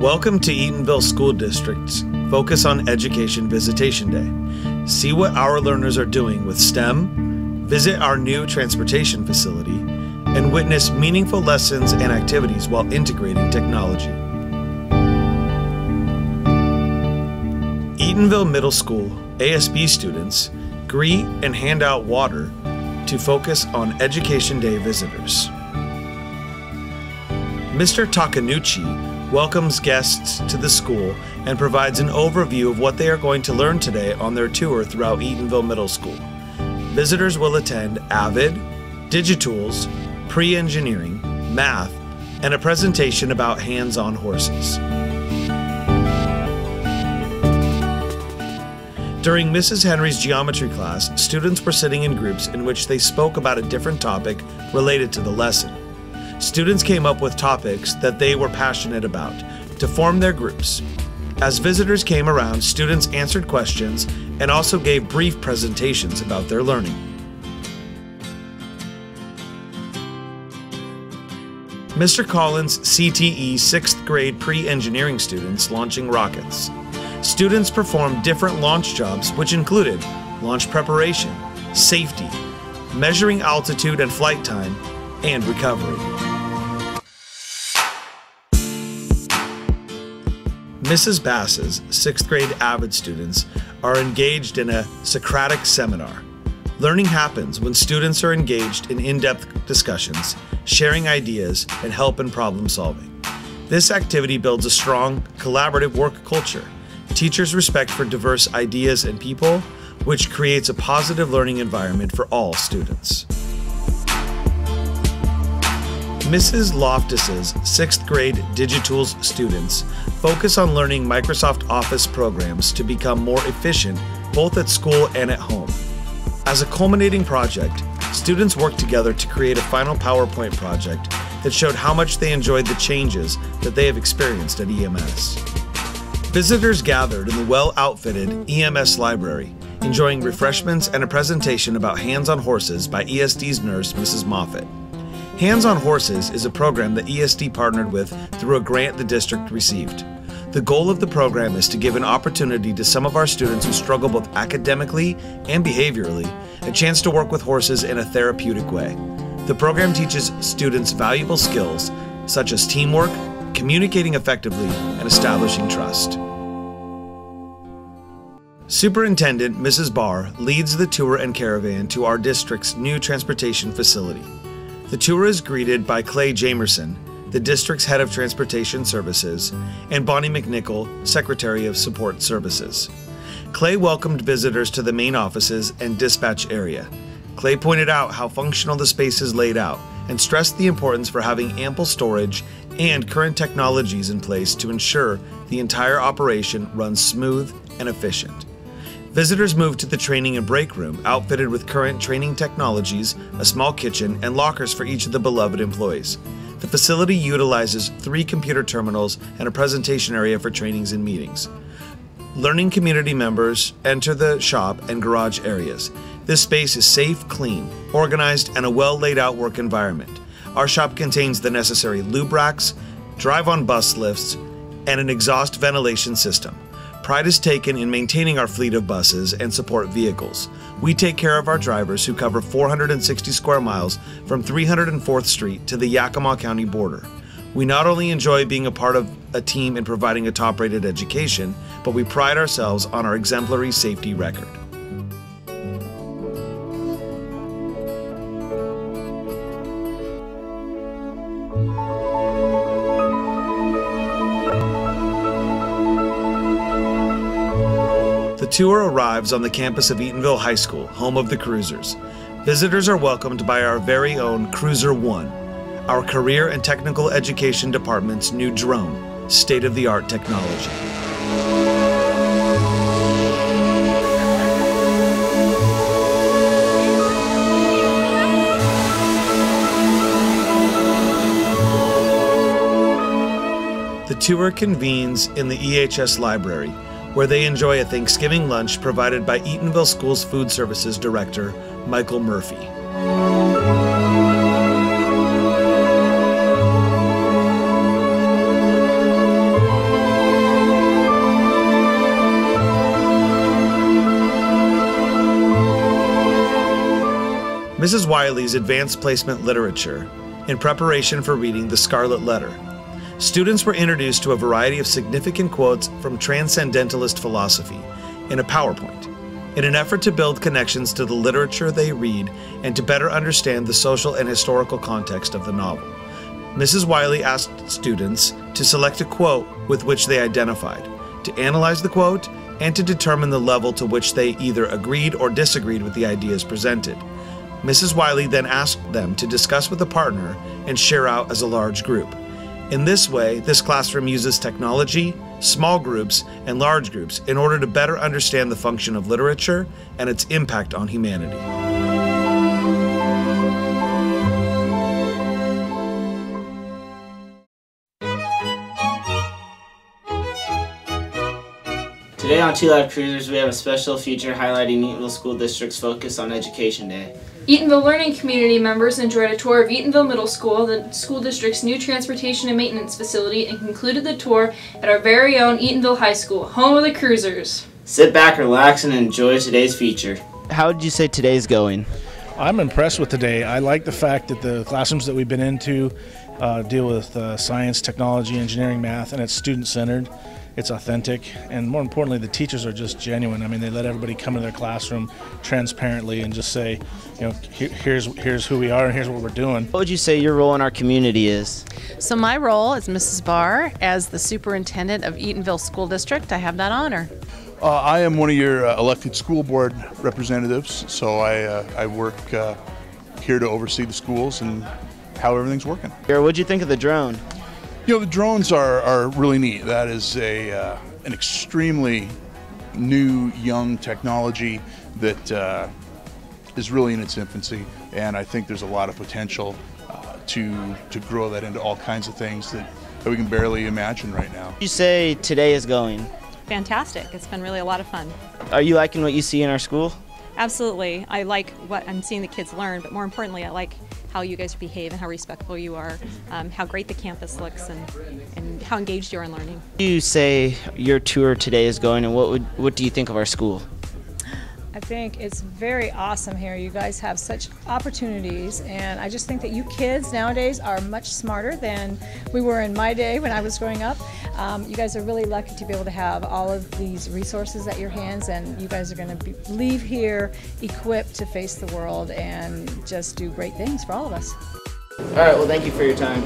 Welcome to Eatonville School District's Focus on Education Visitation Day. See what our learners are doing with STEM, visit our new transportation facility, and witness meaningful lessons and activities while integrating technology. Eatonville Middle School ASB students greet and hand out water to focus on Education Day visitors. Mr. Takanuchi welcomes guests to the school and provides an overview of what they are going to learn today on their tour throughout Eatonville Middle School. Visitors will attend AVID, Digitools, Pre-Engineering, Math, and a presentation about hands-on horses. During Mrs. Henry's geometry class, students were sitting in groups in which they spoke about a different topic related to the lesson. Students came up with topics that they were passionate about to form their groups. As visitors came around, students answered questions and also gave brief presentations about their learning. Mr. Collins' CTE 6th grade pre-engineering students launching rockets. Students performed different launch jobs, which included launch preparation, safety, measuring altitude and flight time, and recovery. Mrs. Bass's 6th grade AVID students are engaged in a Socratic seminar. Learning happens when students are engaged in in-depth discussions, sharing ideas, and help in problem solving. This activity builds a strong, collaborative work culture, teaches respect for diverse ideas and people, which creates a positive learning environment for all students. Mrs. Loftus's 6th grade Digitools students focus on learning Microsoft Office programs to become more efficient both at school and at home. As a culminating project, students worked together to create a final PowerPoint project that showed how much they enjoyed the changes that they have experienced at EMS. Visitors gathered in the well-outfitted EMS library, enjoying refreshments and a presentation about Hands on Horses by ESD's nurse, Mrs. Moffett. Hands on Horses is a program that ESD partnered with through a grant the district received. The goal of the program is to give an opportunity to some of our students who struggle both academically and behaviorally a chance to work with horses in a therapeutic way. The program teaches students valuable skills such as teamwork, communicating effectively, and establishing trust. Superintendent Mrs. Barr leads the tour and caravan to our district's new transportation facility. The tour is greeted by Clay Jamerson, the district's head of transportation services, and Bonnie McNichol, Secretary of Support Services. Clay welcomed visitors to the main offices and dispatch area. Clay pointed out how functional the space is laid out and stressed the importance for having ample storage and current technologies in place to ensure the entire operation runs smooth and efficient. Visitors moved to the training and break room, outfitted with current training technologies, a small kitchen, and lockers for each of the beloved employees. The facility utilizes 3 computer terminals and a presentation area for trainings and meetings. Learning community members enter the shop and garage areas. This space is safe, clean, organized, and a well laid out work environment. Our shop contains the necessary lube racks, drive-on bus lifts, and an exhaust ventilation system. Pride is taken in maintaining our fleet of buses and support vehicles. We take care of our drivers who cover 460 square miles from 304th Street to the Yakima County border. We not only enjoy being a part of a team in providing a top-rated education, but we pride ourselves on our exemplary safety record. The tour arrives on the campus of Eatonville High School, home of the Cruisers. Visitors are welcomed by our very own Cruiser One, our Career and Technical Education Department's new drone, state-of-the-art technology. The tour convenes in the EHS library, where they enjoy a Thanksgiving lunch provided by Eatonville School's Food Services Director, Michael Murphy. Mrs. Wiley's Advanced Placement Literature in preparation for reading The Scarlet Letter. Students were introduced to a variety of significant quotes from transcendentalist philosophy in a PowerPoint, in an effort to build connections to the literature they read and to better understand the social and historical context of the novel. Mrs. Wiley asked students to select a quote with which they identified, to analyze the quote, and to determine the level to which they either agreed or disagreed with the ideas presented. Mrs. Wiley then asked them to discuss with a partner and share out as a large group. In this way, this classroom uses technology, small groups, and large groups in order to better understand the function of literature and its impact on humanity. Today on Two Live Cruisers, we have a special feature highlighting Eatonville School District's focus on Education Day. Eatonville Learning Community members enjoyed a tour of Eatonville Middle School, the school district's new transportation and maintenance facility, and concluded the tour at our very own Eatonville High School, home of the Cruisers. Sit back, relax, and enjoy today's feature. How would you say today's going? I'm impressed with today. I like the fact that the classrooms that we've been into deal with science, technology, engineering, math, and it's student-centered. It's authentic, and more importantly, the teachers are just genuine. I mean, they let everybody come into their classroom transparently and just say, you know, here's who we are and here's what we're doing. What would you say your role in our community is? So my role as Mrs. Barr, as the superintendent of Eatonville School District, I have that honor. I am one of your elected school board representatives, so I work here to oversee the schools and how everything's working. What'd you think of the drone? You know, the drones are really neat. That is an extremely new, young technology that is really in its infancy, and I think there's a lot of potential to grow that into all kinds of things that we can barely imagine right now. What would you say today is going? Fantastic. It's been really a lot of fun. Are you liking what you see in our school? Absolutely. I like what I'm seeing the kids learn, but more importantly, I like how you guys behave and how respectful you are, how great the campus looks, and how engaged you are in learning. What do you say your tour today is going, and what do you think of our school? I think it's very awesome here. You guys have such opportunities, and I just think that you kids nowadays are much smarter than we were in my day when I was growing up. You guys are really lucky to be able to have all of these resources at your hands, and you guys are going to leave here equipped to face the world and just do great things for all of us. All right, well, thank you for your time.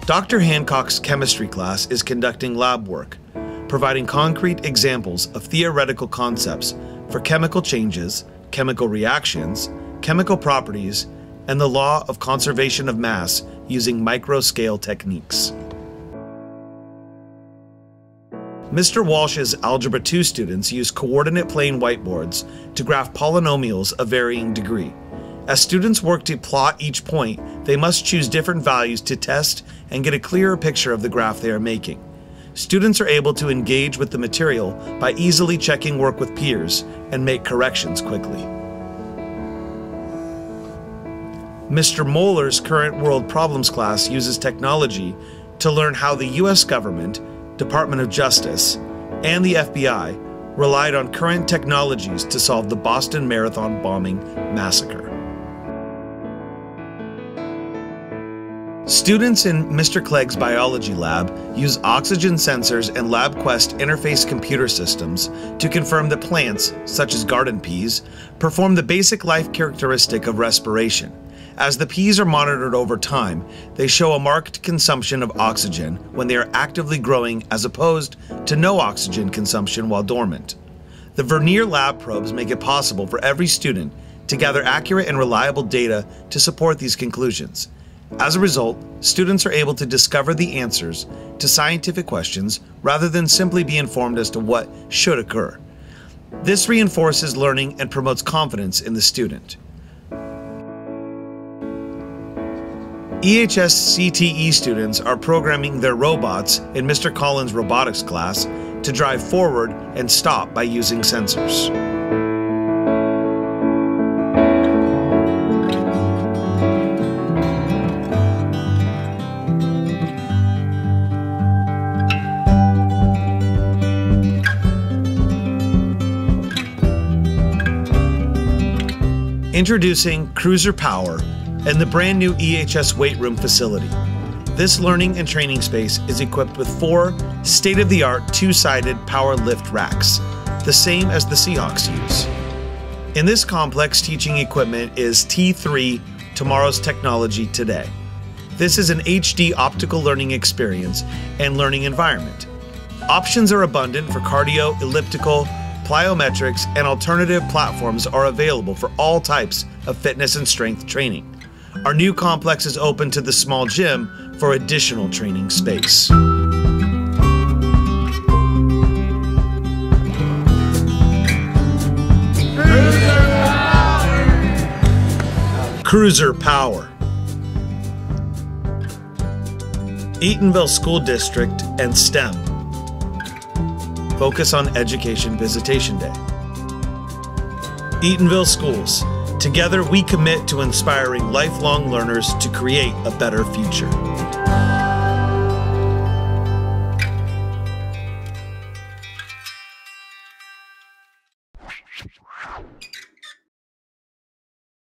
Dr. Hancock's chemistry class is conducting lab work, providing concrete examples of theoretical concepts for chemical changes, chemical reactions, chemical properties, and the law of conservation of mass using micro-scale techniques. Mr. Walsh's Algebra 2 students use coordinate plane whiteboards to graph polynomials of varying degree. As students work to plot each point, they must choose different values to test and get a clearer picture of the graph they are making. Students are able to engage with the material by easily checking work with peers and make corrections quickly. Mr. Moeller's Current World Problems class uses technology to learn how the U.S. government, Department of Justice, and the FBI relied on current technologies to solve the Boston Marathon bombing massacre. Students in Mr. Clegg's biology lab use oxygen sensors and LabQuest interface computer systems to confirm that plants, such as garden peas, perform the basic life characteristic of respiration. As the peas are monitored over time, they show a marked consumption of oxygen when they are actively growing as opposed to no oxygen consumption while dormant. The Vernier lab probes make it possible for every student to gather accurate and reliable data to support these conclusions. As a result, students are able to discover the answers to scientific questions rather than simply be informed as to what should occur. This reinforces learning and promotes confidence in the student. EHS CTE students are programming their robots in Mr. Collins' robotics class to drive forward and stop by using sensors. Introducing Cruiser Power and the brand new EHS weight room facility. This learning and training space is equipped with 4 state-of-the-art two-sided power lift racks, the same as the Seahawks use. In this complex, teaching equipment is T3, Tomorrow's Technology Today. This is an HD optical learning experience and learning environment. Options are abundant for cardio, elliptical, plyometrics, and alternative platforms are available for all types of fitness and strength training. Our new complex is open to the small gym for additional training space. Cruiser Power. Eatonville School District and STEM. Focus on Education Visitation Day. Eatonville Schools. Together we commit to inspiring lifelong learners to create a better future.